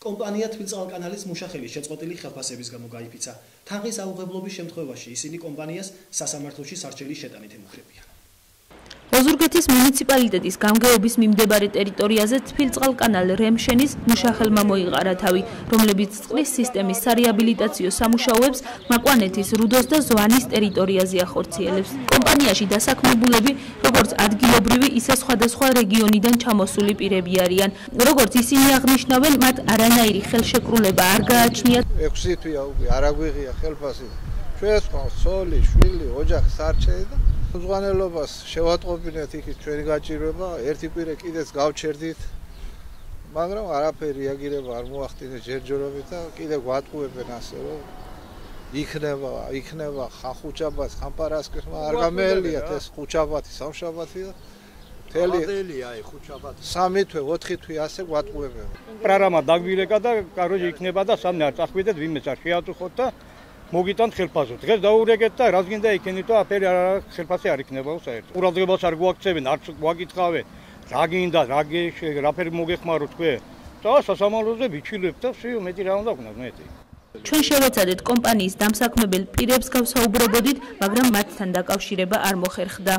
კომპანია თბილწყალკანალის მუშახელის შეწყვეტილი ხელფასების გამო გაიფიცა. თაღის აუღებლობის შემთხვევაში ისინი კომპანიას სასამართლოში სარჩელის შეტანით ემუქრებიან. ოზურგეთის მუნიციპალიტეტის გამგეობის მიმდებარე ტერიტორიაზე თბილწყალკანალ რემშენის მუშახელმა მოიყარა თავი, რომლებიც წყლის სისტემის სარეაბილიტაციო სამუშაოებს მაკვანეთის, რუდოს და ზვანის ტერიტორიაზე ახორციელებს. კომპანიაში დასაქმებულები როგორც ადგილობრივი, ისე სხვადასხვა რეგიონიდან ჩამოსული პირები არიან. როგორც ისინი აღნიშნავენ, მათ არანაირი ხელშეკრულება არ გააჩნიათ. 6 თვეა უკვე არ აგვიღია ხელფასი. ჩვენს ყავს ცოლი, შვილი, ოჯახი სარჩელი და უზღანელობას შევატყობინეთ იქით ჩვენი გაჭირვება, ერთი კვირა კიდეც გავჩერდით, მაგრამ არაფერი რეაგირება არ მოახდინეს ჯერჯერობით და კიდევ გვატყუებენ ასე რომ იქნება ხახუჭაბათს, ხამპარასკის, არ გამეელიათ ეს ხუჭაბათი, სამშაბათი და მოდელია აი ხუჭაბათი. 3 თვე, 4 თვე ასე გვატყუებენ. პროგრამა დაგვილეკა და კაროჯი იქნება და სამნი არ წახვიდეთ, ვინმეს არ შეაწუხოთ და მოგიტანთ ხელფასო. დღეს დაურეგეთ და რაც გინდა იქენით და აფერი ხელფასი არ იქნებაო საერთოდ. ყურადღებას არ გვაქცევენ, არ გვაკითხავენ, რა გინდა, რაფერი მოგეხმარო თქვენ. და სასამართლოზე ვიჩვენებთ და всё, მეტი რა უნდა გქონდეს მეტი. ჩვენ შევეცადეთ კომპანიის დამსაქმებელ პირებს გავსაუბრობოდით, მაგრამ მათთან დაკავშირება არ მოხერხდა.